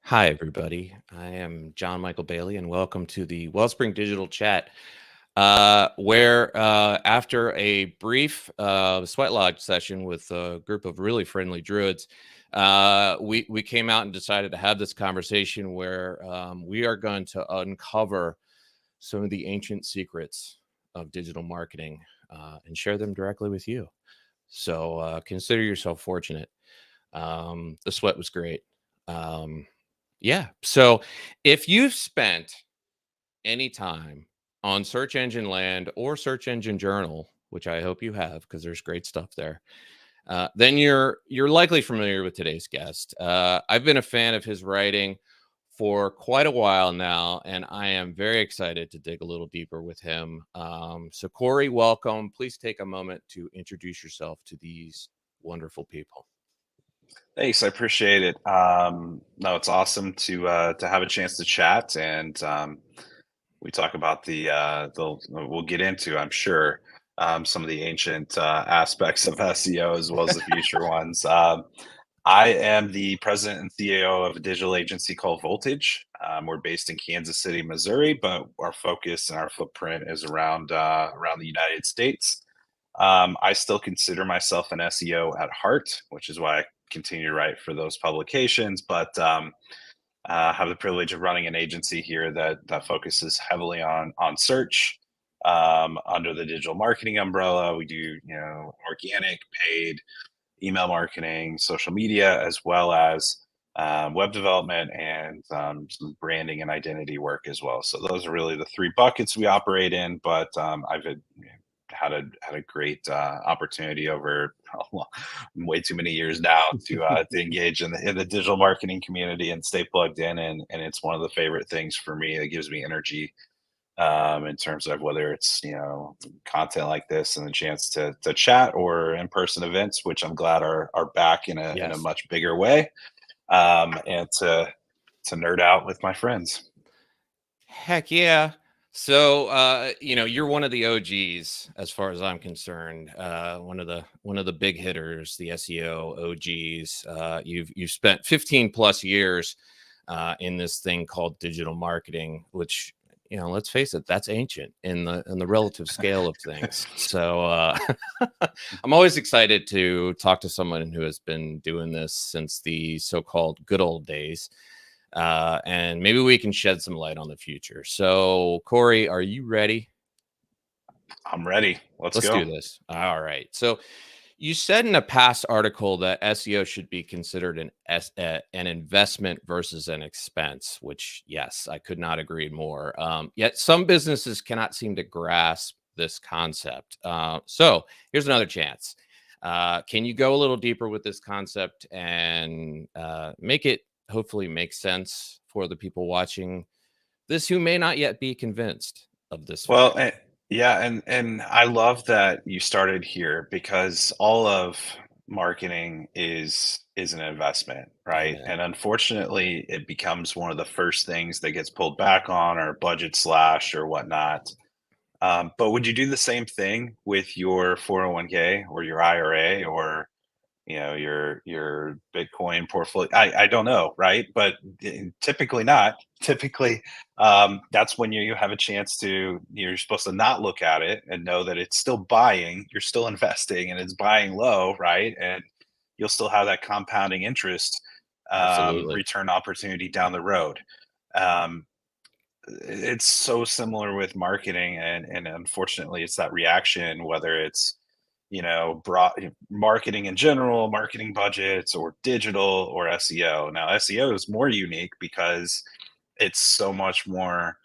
Hi, everybody. I am John Michael Bailey, and welcome to the Wellspring Digital Chat, where after a brief sweat lodge session with a group of really friendly druids, we came out and decided to have this conversation where we are going to uncover some of the ancient secrets of digital marketing and share them directly with you. So consider yourself fortunate. The sweat was great. Um, yeah. So if you've spent any time on search engine land or search engine journal, which I hope you have because there's great stuff there, then you're likely familiar with today's guest. I've been a fan of his writing for quite a while now, and I am very excited to dig a little deeper with him. So Corey, welcome. Please take a moment to introduce yourself to these wonderful people. Thanks, I appreciate it. No, it's awesome to have a chance to chat, and we talk about the we'll get into, I'm sure, some of the ancient aspects of SEO as well as the future ones. I am the president and CEO of a digital agency called Voltage. We're based in Kansas City, Missouri, but our focus and our footprint is around the United States. I still consider myself an SEO at heart, which is why I continue to write for those publications. But have the privilege of running an agency here that focuses heavily on search under the digital marketing umbrella. We do organic, paid email marketing, social media, as well as web development and some branding and identity work as well. So those are really the three buckets we operate in. But I've had a great opportunity over way too many years now to engage in the digital marketing community and stay plugged in, and it's one of the favorite things for me. It gives me energy in terms of whether it's content like this and the chance to chat or in person events, which I'm glad are back in a Yes. much bigger way, and to nerd out with my friends. Heck yeah. So you're one of the OGs as far as I'm concerned. One of the big hitters, the SEO OGs. You've spent 15 plus years in this thing called digital marketing, which let's face it, that's ancient in the relative scale of things. So I'm always excited to talk to someone who has been doing this since the so-called good old days, and maybe we can shed some light on the future. So, Corey, are you ready? I'm ready. Let's Let's go. do this. All right. So, you said in a past article that SEO should be considered an investment versus an expense, which, yes, I could not agree more. Yet, some businesses cannot seem to grasp this concept. So, here's another chance. Can you go a little deeper with this concept and make it hopefully make sense for the people watching this who may not yet be convinced of this Well, fact? yeah, and I love that you started here because all of marketing is an investment, right? Amen. And unfortunately, it becomes one of the first things that gets pulled back on or budget slash or whatnot. But would you do the same thing with your 401k or your IRA or your Bitcoin portfolio? I don't know, right? But typically not. Typically, that's when you have a chance to, you're supposed to not look at it and know that it's still buying, you're still investing, and it's buying low, right? And you'll still have that compounding interest Absolutely. return opportunity down the road. Um, it's so similar with marketing, and unfortunately it's that reaction, whether it's broad marketing in general, marketing budgets, or digital or SEO. Now SEO is more unique because it's so much more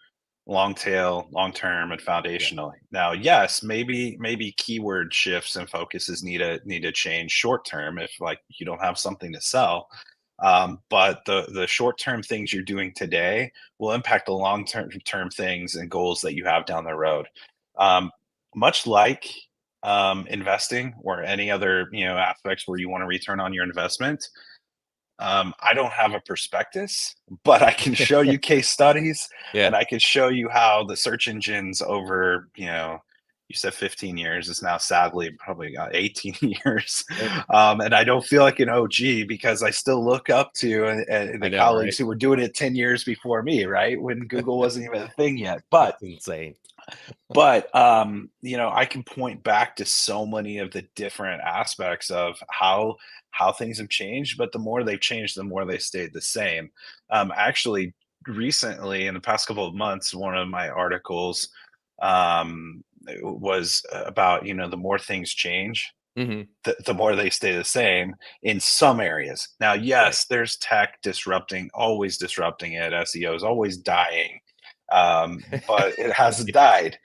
long tail, long term, and Yeah. foundational. Now yes, maybe keyword shifts and focuses need to change short term if like you don't have something to sell. But the short term things you're doing today will impact the long term things and goals that you have down the road. Um, much like investing or any other aspects where you want to return on your investment. I don't have a prospectus, but I can show you case studies, Yeah. and I can show you how the search engines over You said 15 years. It's now sadly probably got 18 years. Yep. And I don't feel like an OG because I still look up to I the know, right? colleagues who were doing it 10 years before me, right? When Google wasn't even a thing yet. That's insane. I can point back to so many of the different aspects of how things have changed, but the more they've changed, the more they stayed the same. Actually, recently, in the past couple of months, one of my articles was about, the more things change, Hmm. the more they stay the same in some areas. Now, Right. yes, there's tech disrupting, always disrupting it. SEO is always dying, but it hasn't Yeah. died.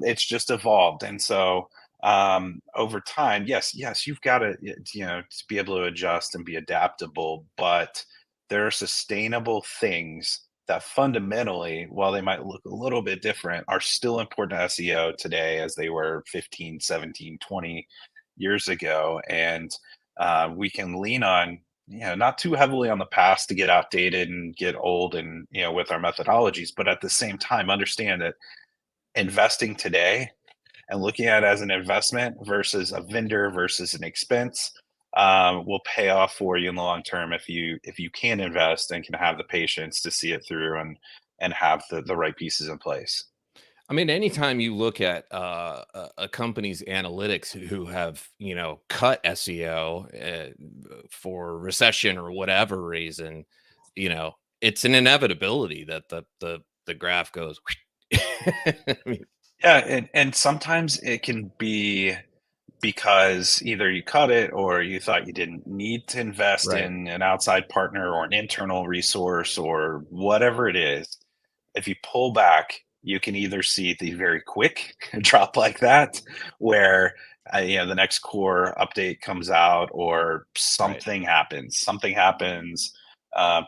It's just evolved, and so over time, yes, you've got to to be able to adjust and be adaptable. But there are sustainable things that fundamentally, while they might look a little bit different, are still important to SEO today as they were 15, 17, 20 years ago. And we can lean on, not too heavily on the past to get outdated and get old and, with our methodologies, but at the same time, understand that investing today and looking at it as an investment versus a vendor versus an expense will pay off for you in the long term if you can invest and can have the patience to see it through and have the right pieces in place. I mean, anytime you look at a company's analytics who have, cut SEO for recession or whatever reason, it's an inevitability that the graph goes. I mean, Yeah, and sometimes it can be because either you cut it or you thought you didn't need to invest right, in an outside partner or an internal resource or whatever it is. If you pull back, you can either see the very quick drop like that, where the next core update comes out, or right, something happens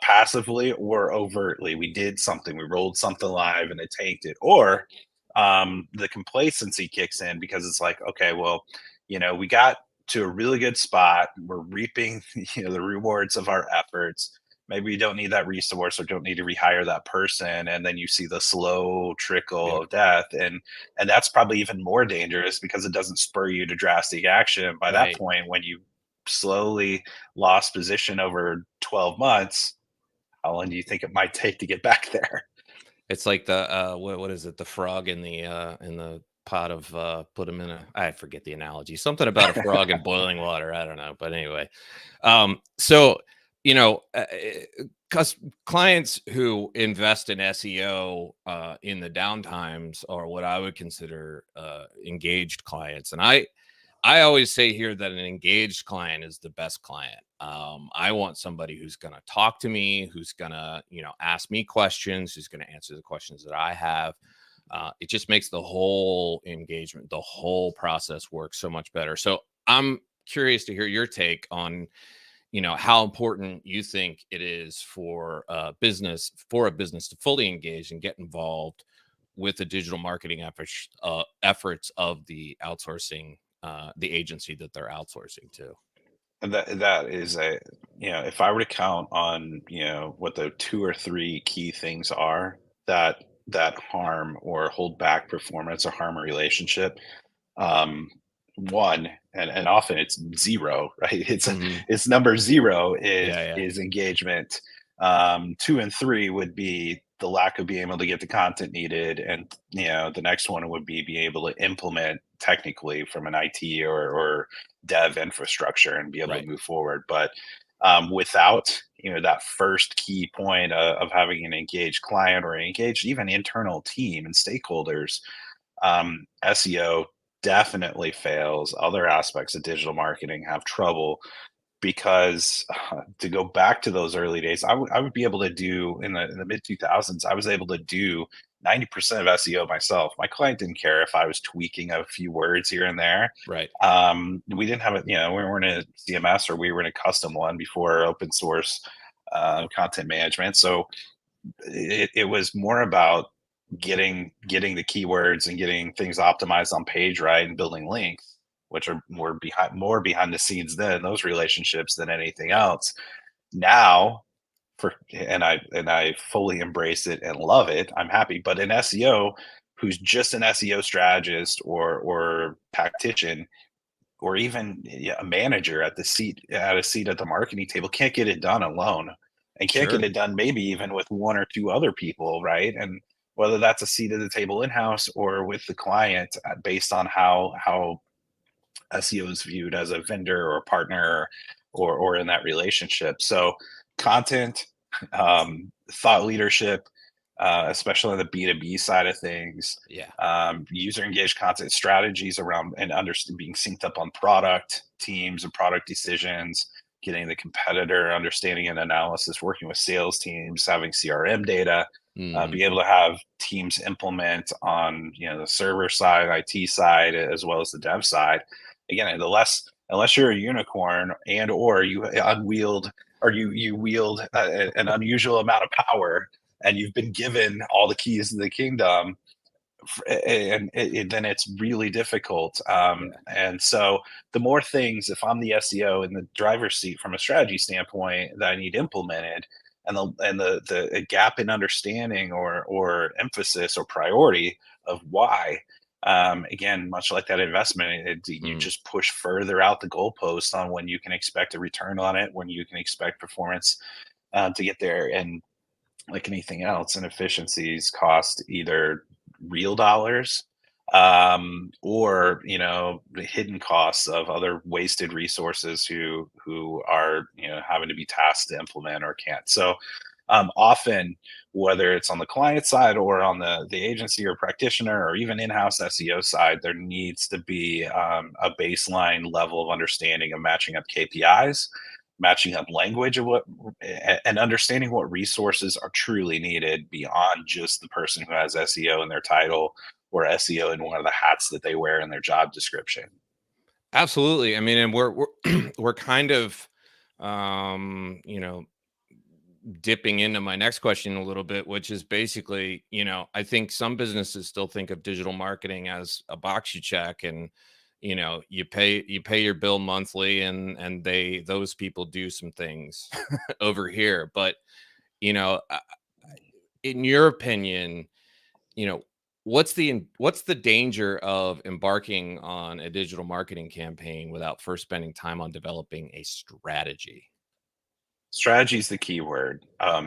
passively or overtly. We did something, we rolled something live, and it tanked it, or the complacency kicks in because it's like, okay, well, we got to a really good spot. We're reaping, the rewards of our efforts. Maybe we don't need that resource or don't need to rehire that person. And then you see the slow trickle yeah, of death. And that's probably even more dangerous because it doesn't spur you to drastic action. By that right. point, when you slowly lost position over 12 months, how long do you think it might take to get back there? It's like the what is it? The frog in the pot of put him in a I forget the analogy. Something about a frog in boiling water. I don't know, but anyway. So because clients who invest in SEO in the downtimes are what I would consider engaged clients, and I always say here that an engaged client is the best client. I want somebody who's going to talk to me, who's going to, ask me questions, who's going to answer the questions that I have. It just makes the whole engagement, the whole process work so much better. So I'm curious to hear your take on, how important you think it is for a business to fully engage and get involved with the digital marketing efforts of the outsourcing the agency that they're outsourcing to. And that is if I were to count on, what the two or three key things are that harm or hold back performance or harm a relationship, um, one, and often it's zero, right? Hmm. It's number zero Yeah, yeah, is engagement. Two and three would be the lack of being able to get the content needed, and the next one would be being able to implement technically from an IT or dev infrastructure and be able to right, move forward. But without that first key point of having an engaged client or an engaged even internal team and stakeholders, SEO definitely fails. Other aspects of digital marketing have trouble because to go back to those early days, I would be able to do in the mid 2000s. I was able to do 90% of SEO myself. My client didn't care if I was tweaking a few words here and there. right, We didn't have we weren't in a CMS, or we were in a custom one before open source content management. So it was more about getting the keywords and getting things optimized on page right and building links, which are more behind the scenes than those relationships than anything right. else. Now, and I fully embrace it and love it. I'm happy, but in SEO, who's just an SEO strategist or tactician, or even a manager at a seat at the marketing table, can't get it done alone, and can't get Sure. it done maybe even with one or two other people, right? And whether that's a seat at the table in-house or with the client, based on how SEO is viewed as a vendor or a partner, or in that relationship. So content, thought leadership, especially on the B2B side of things, Yeah. user engaged content strategies around and being synced up on product teams and product decisions, getting the competitor understanding and analysis, working with sales teams, having CRM data, Mhm. be able to have teams implement on the server side, IT side, as well as the dev side. Again, unless you're a unicorn and or you unwield or you wield an unusual amount of power, and you've been given all the keys to the kingdom, and then it's really difficult. Yeah. And so the more things, if I'm the SEO in the driver's seat from a strategy standpoint, that I need implemented, and the gap in understanding or emphasis or priority of why, again, much like that investment, you Mm. just push further out the goalpost on when you can expect a return on it, when you can expect performance to get there. And like anything else, inefficiencies cost either real dollars, or the hidden costs of other wasted resources who are having to be tasked to implement or can't. So often, whether it's on the client side or on the agency or practitioner or even in-house SEO side, there needs to be a baseline level of understanding of matching up KPIs, matching up language of what, and understanding what resources are truly needed beyond just the person who has SEO in their title or SEO in one of the hats that they wear in their job description. Absolutely. I mean, and we're we're kind of dipping into my next question a little bit, which is basically, I think some businesses still think of digital marketing as a box you check, and you pay your bill monthly, and those people do some things over here. But in your opinion, you know, what's the danger of embarking on a digital marketing campaign without first spending time on developing a strategy? Strategy is the key word,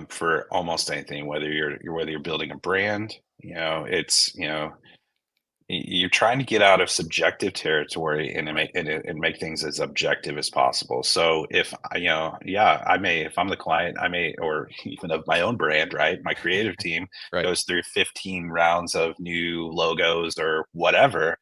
for almost anything, whether you're building a brand. It's you're trying to get out of subjective territory and to make things as objective as possible. So if yeah, I may, if I'm the client, I may, or even of my own brand, right? My creative team Right. goes through 15 rounds of new logos or whatever.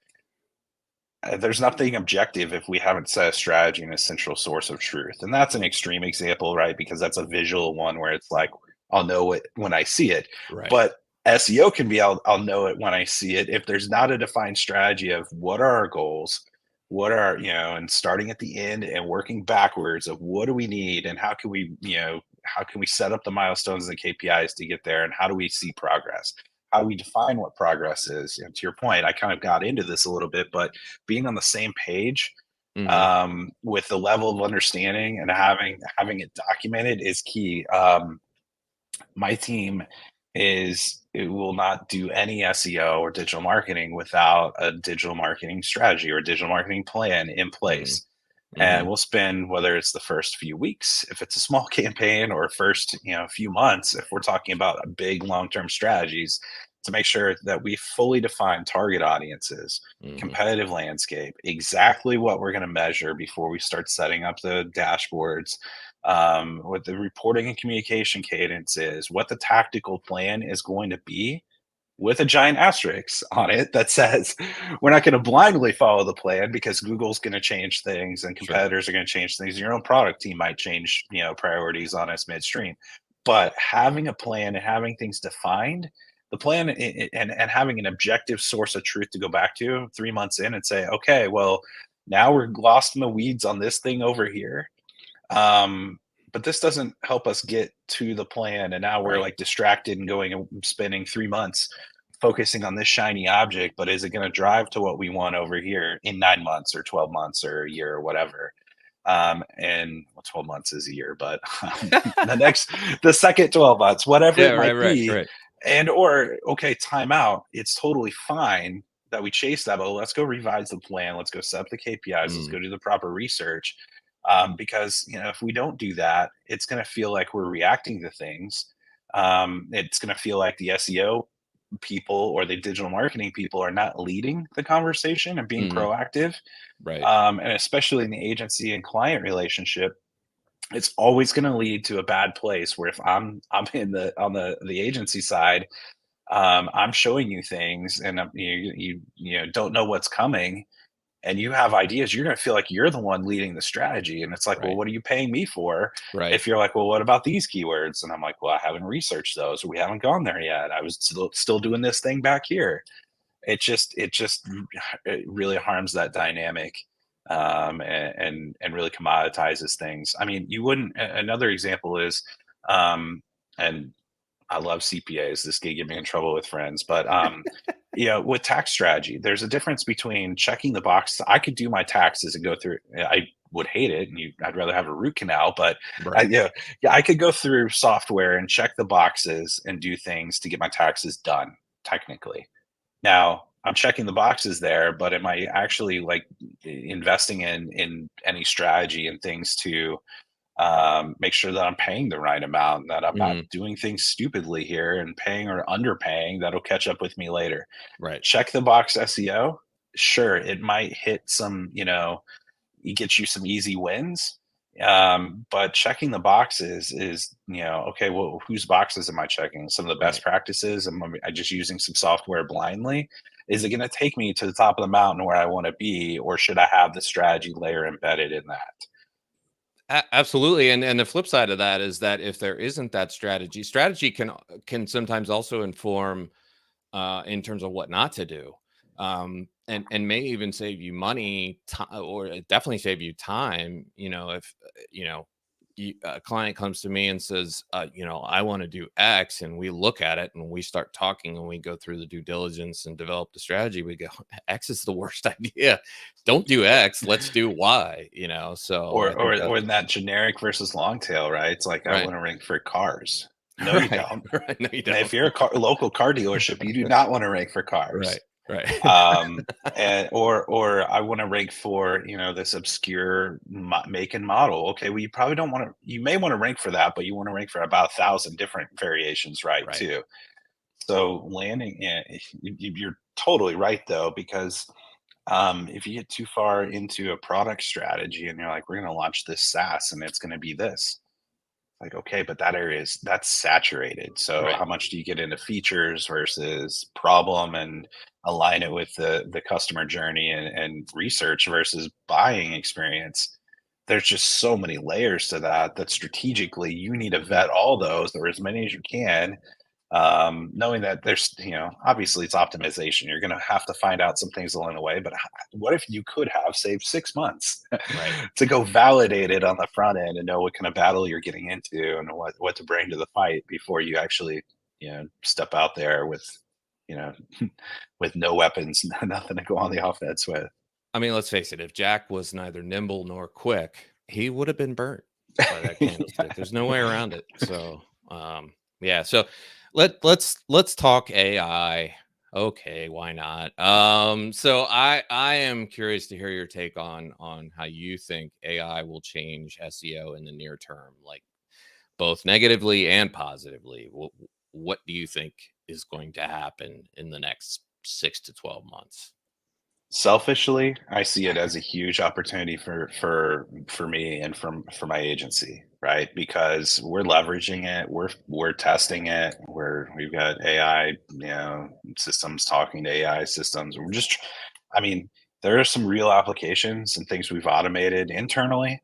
There's nothing objective if we haven't set a strategy and a central source of truth. And that's an extreme example, right? Because that's a visual one where it's like, I'll know it when I see it. Right. But SEO can be, I'll know it when I see it. If there's not a defined strategy of what are our goals, what are, and starting at the end and working backwards of what do we need and how can we set up the milestones and the KPIs to get there, and how do we see progress? How do we define what progress is? To your point, I kind of got into this a little bit, but being on the same page, Hmm. with the level of understanding and having it documented is key. My team it will not do any SEO or digital marketing without a digital marketing strategy or a digital marketing plan in Hmm. place. Hmm. And we'll spend, whether it's the first few weeks if it's a small campaign, or first few months if we're talking about big long-term strategies, to make sure that we fully define target audiences, Hmm. competitive landscape, exactly what we're going to measure before we start setting up the dashboards, what the reporting and communication cadence is, what the tactical plan is going to be, with a giant asterisk on it that says we're not going to blindly follow the plan, because Google's going to change things and Sure. competitors are going to change things. Your own product team might change, priorities on us midstream. But having a plan and having things defined, the plan, and having an objective source of truth to go back to 3 months in and say, okay, well, now we're lost in the weeds on this thing over here. Um, but this doesn't help us get to the plan. And now we're Right. like distracted and going and spending 3 months focusing on this shiny object. But is it going to drive to what we want over here in 9 months or 12 months or a year or whatever? And well, 12 months is a year, but the second 12 months, whatever Yeah. it Right. might Right. be. Right. or okay, time out. It's totally fine that we chase that, but let's go revise the plan. Let's go set up the KPIs. Let's Mm, go do the proper research. Because if we don't do that, it's going to feel like we're reacting to things. It's going to feel like the SEO people or the digital marketing people are not leading the conversation and being mhm, proactive. right, And especially in the agency and client relationship, it's always going to lead to a bad place where if I'm in the on the agency side, I'm showing you things and you don't know what's coming and you have ideas, you're going to feel like you're the one leading the strategy. And it's like, well, right, what are you paying me for? right. If you're like, well, what about these keywords? And I'm like, well, I haven't researched those. Or we haven't gone there yet. I was still doing this thing back here. It just it really harms that dynamic, and really commoditizes things. I mean, you wouldn't. Another example is, and I love CPAs. This could get me in trouble with friends, but with tax strategy, there's a difference between checking the box. I could do my taxes and go through. I would hate it, and I'd rather have a root canal. But Right. I could go through software and check the boxes and do things to get my taxes done. Technically, now I'm checking the boxes there, but am I actually like investing in any strategy and things to make sure that I'm paying the right amount, that I'm not Mhm, doing things stupidly here and paying or underpaying that'll catch up with me later. right, Check the box SEO. Sure, it might hit some, it gets you some easy wins. But checking the boxes is, okay, well, whose boxes am I checking? Some of the best right. practices? Am I just using some software blindly? Is it going to take me to the top of the mountain where I want to be, or should I have the strategy layer embedded in that? Absolutely, and the flip side of that is that if there isn't that strategy can sometimes also inform in terms of what not to do, and may even save you money, or it definitely save you time. If a client comes to me and says, I want to do X, and we look at it and we start talking and we go through the due diligence and develop the strategy. We go, X is the worst idea. Don't do X. Let's do Y. So Or I think or that or that generic versus long tail, right? It's like, I right, wanna rank for cars. No, you right, don't. right. No, you And if don't. you're a local car dealership, you do not wanna rank for Right, cars. right, And or I wanna rank for, this obscure make and model. Okay, well, you may wanna rank for that, but you wanna rank for about 1,000 different variations, right, right, too. So landing you're totally right, though, because if you get too far into a product strategy and you're like, we're going to launch this SaaS and it's going to be this, like, okay, but that's saturated. So right, how much do you get into features versus problem and align it with the customer journey and research versus buying experience? There's just so many layers to that strategically you need to mhm, vet all those or as many as you can, knowing that there's, obviously it's optimization. You're going to have to find out some things along the way, but what if you could have saved 6 months right. to go validate it on the front end and know what kind of battle you're getting into and what to bring to the fight before you actually, step out there with, you know, with no weapons, nothing to go on the offense with. I mean, let's face it, if Jack was neither nimble nor quick, he would have been burnt by that candlestick. Yeah. There's no way around it. So, yeah. So let's talk AI. Okay, why not? So I am curious to hear your take on how you think AI will change SEO in the near term, like both negatively and positively. What do you think is going to happen in the next 6 to 12 months? Selfishly, I see it as a huge opportunity for me and for my agency, right? Because we're leveraging it, we're testing it, we've got AI, systems talking to AI systems. I mean, there are some real applications and things we've automated internally.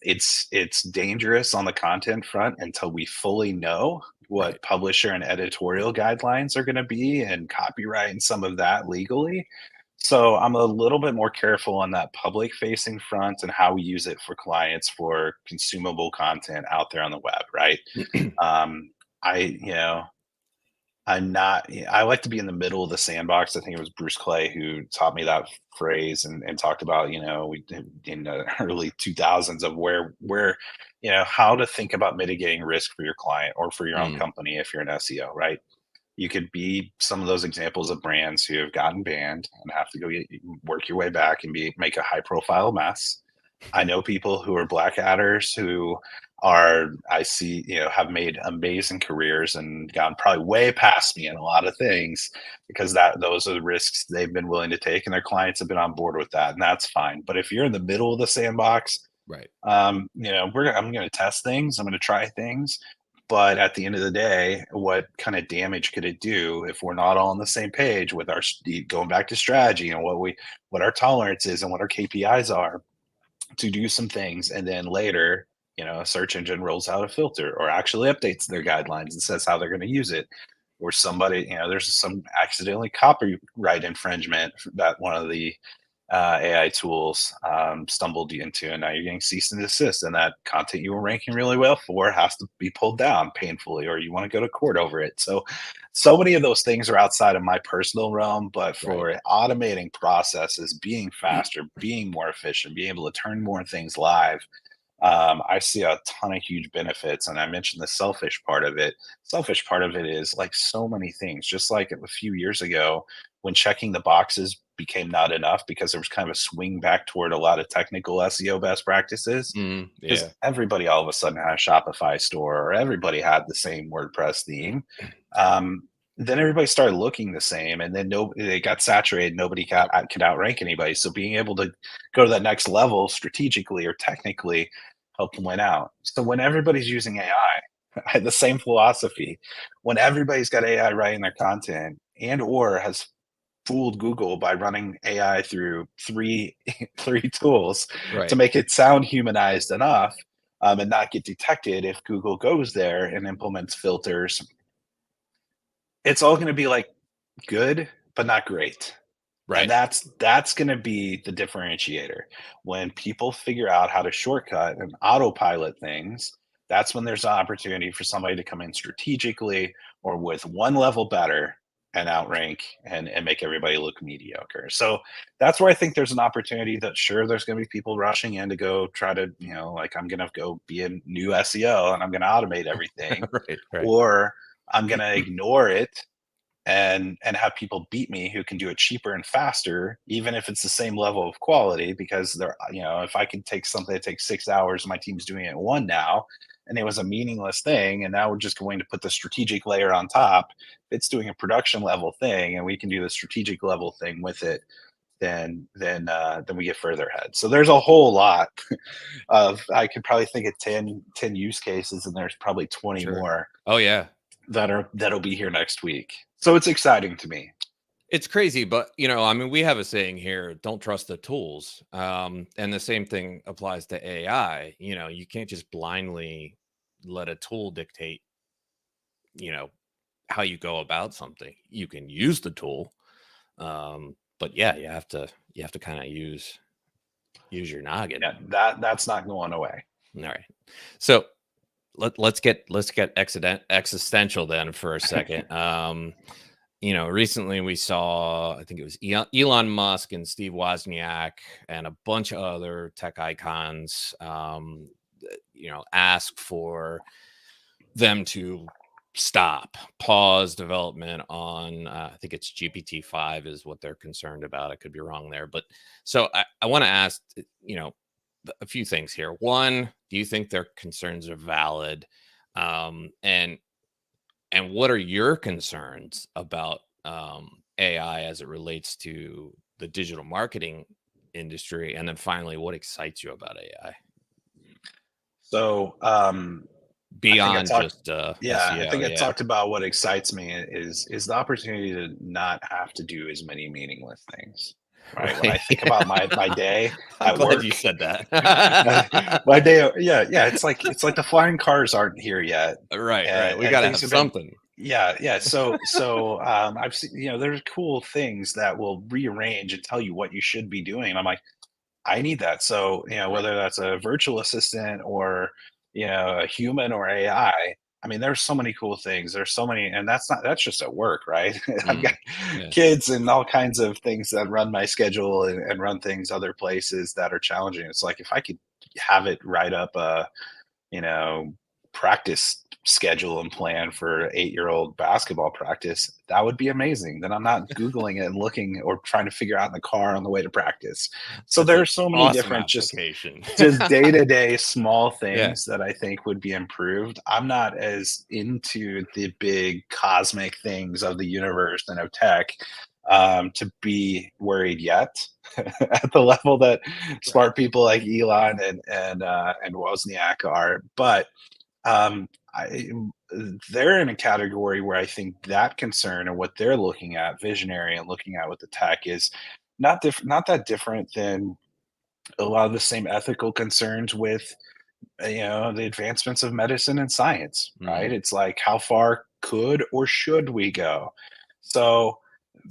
It's dangerous on the content front until we fully know Right. what publisher and editorial guidelines are going to be and copyright and some of that legally. So I'm a little bit more careful on that public facing front and how we use it for clients for consumable content out there on the web, right? Um, I, I'm not, I like to be in the middle of the sandbox. I think it was Bruce Clay who taught me that phrase and talked about, we did in the early 2000s of where, how to think about mitigating risk for your client or for your own Mm, company if you're an SEO, right? You could be some of those examples of brands who have gotten banned and have to work your way back and make a high profile mess. I know people who are black adders who I see, have made amazing careers and gone probably way past me in a lot of things because those are the risks they've been willing to take and their clients have been on board with that. And that's fine. But if you're in the middle of the sandbox, Right. I'm going to test things. I'm going to try things. But at the end of the day, what kind of damage could it do if we're not all on the same page with our going back to strategy and what our tolerance is and what our KPIs are to do some things, and then later, a search engine rolls out a filter or actually updates their guidelines and says how they're going to use it, or somebody, there's some accidentally copyright infringement that one of the AI tools stumbled into, and now you're getting cease and desist, and that content you were ranking really well for has to be pulled down painfully, or you want to go to court over it. So many of those things are outside of my personal realm, but Right. for automating processes, being faster, being more efficient, being able to turn more things live, I see a ton of huge benefits. And I mentioned the selfish part of it. Selfish part of it is like so many things, just like a few years ago when checking the boxes became not enough because there was kind of a swing back toward a lot of technical SEO best practices. Because Yeah. everybody all of a sudden had a Shopify store, or everybody had the same WordPress theme. Then everybody started looking the same, and then it got saturated. Nobody could outrank anybody. So being able to go to that next level strategically or technically helped win out. So when everybody's using AI, I had the same philosophy. When everybody's got AI writing their content and or has fooled Google by running AI through three tools to Right. make it sound humanized enough, and not get detected if Google goes there and implements filters, it's all going to be like good, but not great. And Right. that's going to be the differentiator. When people figure out how to shortcut and autopilot things, that's when there's an opportunity for somebody to come in strategically or with one level better and outrank and make everybody look mediocre. So that's where I think there's an opportunity that sure there's going to be people rushing in to go try to, like I'm going to go be a new SEO and I'm going to automate everything, Right. Right. or I'm going to ignore it and have people beat me who can do it cheaper and faster, even if it's the same level of quality, because they're, if I can take something that takes 6 hours, my team's doing it in one now, and it was a meaningless thing, and now we're just going to put the strategic layer on top. It's doing a production level thing and we can do the strategic level thing with it, then we get further ahead. So there's a whole lot of, I could probably think of 10 use cases, and there's probably 20 Sure. more Oh yeah. that'll be here next week. So it's exciting to me. It's crazy, but I mean, we have a saying here: "Don't trust the tools." And the same thing applies to AI. You can't just blindly let a tool dictate, you know, how you go about something. You can use the tool, but yeah, you have to kind of use your noggin. Yeah, that's not going away. All right. So let's get existential then for a second. Recently we saw, I think it was Elon Musk and Steve Wozniak and a bunch of other tech icons, ask for them to pause development on, I think it's GPT-5 is what they're concerned about. I could be wrong there, but so I want to ask, a few things here. One, do you think their concerns are valid? And what are your concerns about AI as it relates to the digital marketing industry? And then finally, what excites you about AI So I think I beyond talked just yeah, I SEO? think I Yeah. talked about what excites me is the opportunity to not have to do as many meaningless things. Right. When I Right. think about my day I'm at glad work, you said that. my day, yeah, it's like the flying cars aren't here yet, Right. Right. We and got to things have have been, something. yeah. So I've seen, there's cool things that will rearrange and tell you what you should be doing. And I'm like, I need that. So, Right. whether that's a virtual assistant or, a human or AI, I mean, there's so many cool things. There's so many, and that's just at work, right? I've got Mm, yeah. kids and all kinds of things that run my schedule and run things other places that are challenging. It's like if I could have it write up a, you know, practice schedule and plan for 8-year-old basketball practice, that would be amazing. Then I'm not Googling it and looking or trying to figure out in the car on the way to practice. So That's there an are so many awesome different application. just day-to-day small Yeah. things that I think would be improved. I'm not as into the big cosmic things of the universe and of tech to be worried yet at the level that Right. smart people like Elon and Wozniak are. But I they're in a category where I think that concern and what they're looking at, visionary and looking at with the tech, is not that different than a lot of the same ethical concerns with the advancements of medicine and science, right? Mhm. It's like how far could or should we go? So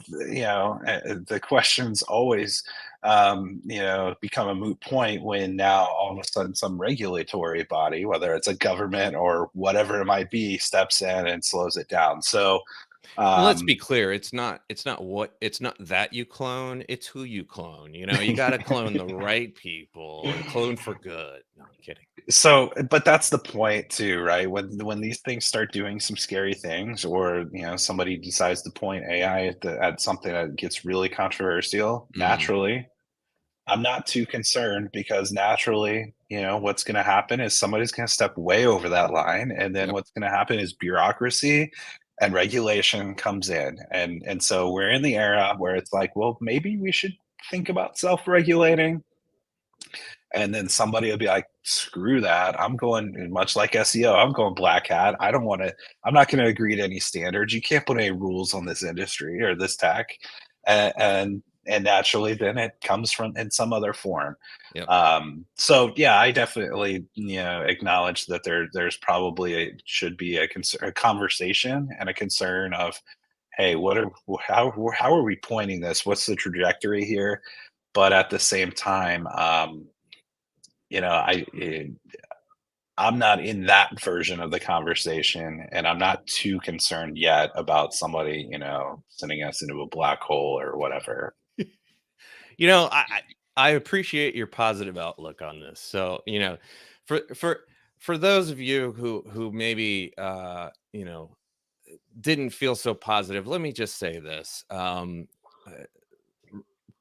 the questions always become a moot point when now all of a sudden some regulatory body, whether it's a government or whatever it might be, steps in and slows it down. So Well, let's um be clear. It's not that you clone, it's who you clone. You got to clone the right people and clone for good. No, I'm kidding. So, but that's the point too, right? When these things start doing some scary things, or somebody decides to point AI at something that gets really controversial, Mhm. naturally, I'm not too concerned because naturally, what's going to happen is somebody's going to step way over that line, and then Yep. what's going to happen is bureaucracy and regulation comes in, and so we're in the era where it's like, well, maybe we should think about self-regulating, and then somebody will be like, screw that, I'm going, much like SEO, I'm going black hat. I'm not going to agree to any standards. You can't put any rules on this industry or this tech. And naturally then it comes from in some other form. Yep. So yeah, I definitely acknowledge that there's probably should be a conversation and a concern of, hey, how are we pointing this, what's the trajectory here? But at the same time, you know, I eh, I'm not in that version of the conversation, and I'm not too concerned yet about somebody, sending us into a black hole or whatever. You know, I, I I appreciate your positive outlook on this. So, for for for those of you who maybe didn't feel so positive, let me just say this. Uh,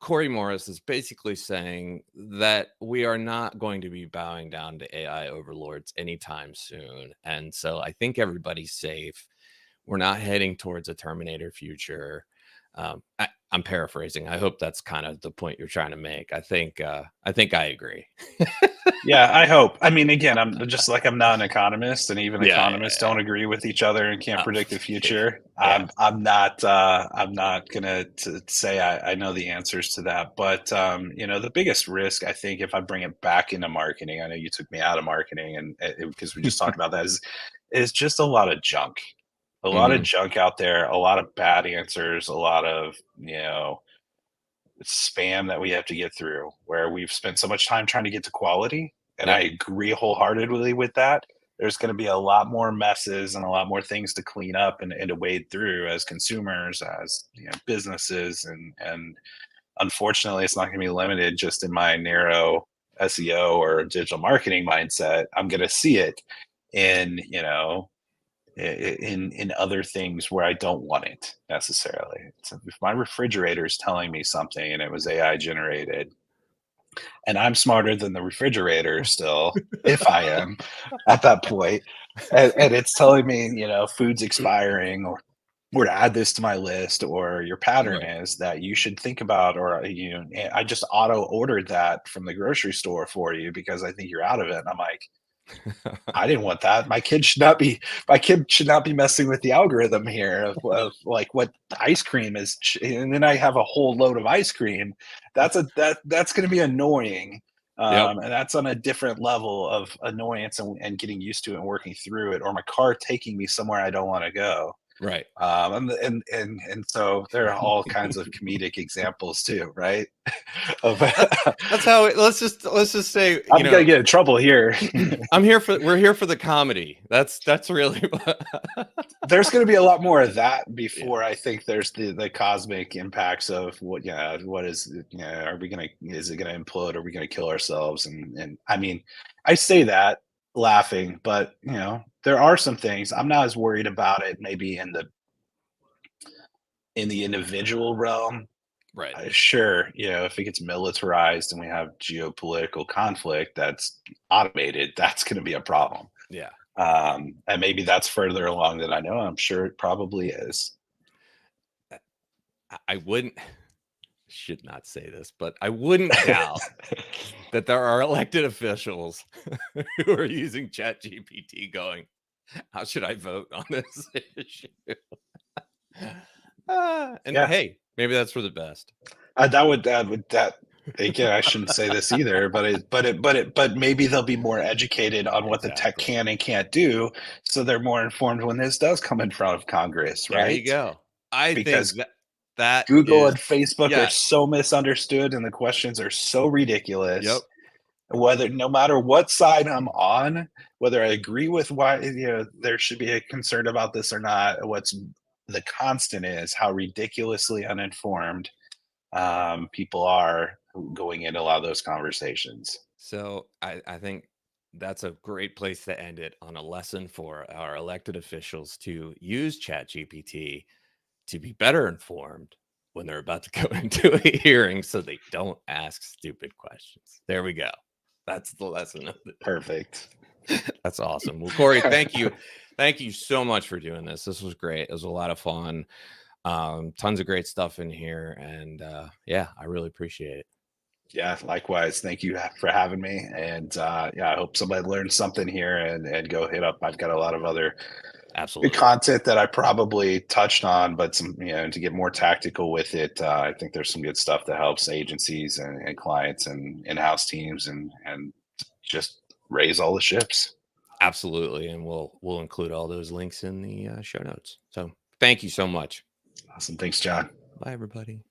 Corey Morris is basically saying that we are not going to be bowing down to AI overlords anytime soon. And so I think everybody's safe. We're not heading towards a Terminator future. I'm paraphrasing. I hope that's kind of the point you're trying to make. I think I agree. Yeah, I hope. I mean, again, I'm not an economist, and even Yeah, economists don't agree with each other and can't yeah, predict the future. yeah. I'm not gonna say I know the answers to that, but the biggest risk, I think, if I bring it back into marketing, I know you took me out of marketing, and because we just talked about that, is just a lot of Mhm. junk out there, a lot of bad answers, a lot of spam that we have to get through, where we've spent so much time trying to get to quality, and I Yep. agree wholeheartedly with that. There's going to be a lot more messes and a lot more things to clean up and to wade through as consumers, as businesses, and unfortunately it's not going to be limited just in my narrow SEO or digital marketing mindset. I'm going to see it in in other things where I don't want it necessarily. So if my refrigerator is telling me something and it was AI generated, and I'm smarter than the refrigerator still, if I am at that point, and it's telling me, food's expiring, or to add this to my list, or your pattern Right. is that you should think about, or I just auto ordered that from the grocery store for you because I think you're out of it. And I'm like, I didn't want that. My kid should not be messing with the algorithm here of like what ice cream is, and then I have a whole load of ice cream. That's going to be annoying. Yep. And that's on a different level of annoyance and getting used to it and working through it, or my car taking me somewhere I don't want to go. Right. And so there are all kinds of comedic examples too, right? Of That's that's how it, let's just say, I'm gonna get in trouble here. we're here for the comedy. That's really There's going to be a lot more of that yeah. before I think there's the cosmic impacts of what is, are we going to, is it going to implode, are we going to kill ourselves? And I mean, I say that laughing, but there are some things I'm not as worried about it maybe in the individual realm. Right. Sure, if it gets militarized and we have geopolitical conflict that's automated, that's going to be a problem. Yeah. And maybe that's further along than I know. I'm sure it probably is. I wouldn't, should not say this, but I wouldn't doubt that there are elected officials who are using ChatGPT going, how should I vote on this issue? And Yeah, hey, maybe that's for the best. that again. I shouldn't say this either, but maybe they'll be more educated on what the tech Exactly. can and can't do, so they're more informed when this does come in front of Congress, There you right? go. I think Because that Google is, and Facebook are yes. so misunderstood, and the questions are so ridiculous. Yep. Whether no matter what side I'm on, whether I agree with why there should be a concern about this or not, what's the constant is how ridiculously uninformed people are going into a lot of those conversations. So I think that's a great place to end it, on a lesson for our elected officials to use ChatGPT to be better informed when they're about to go into a hearing, so they don't ask stupid questions. There we go. That's the lesson of the Perfect. That's awesome. Well, Corey, thank you. Thank you so much for doing this. This was great. It was a lot of fun. Tons of great stuff in here. And yeah, I really appreciate it. Yeah, likewise. Thank you for having me. And yeah, I hope somebody learned something here and go hit up. I've got a lot of other good Absolutely. content that I probably touched on, but some, to get more tactical with it, I think there's some good stuff that helps agencies and clients and in-house teams and just raise all the ships. Absolutely. And we'll include all those links in the show notes. So thank you so much. Awesome. Thanks, John. Bye, everybody.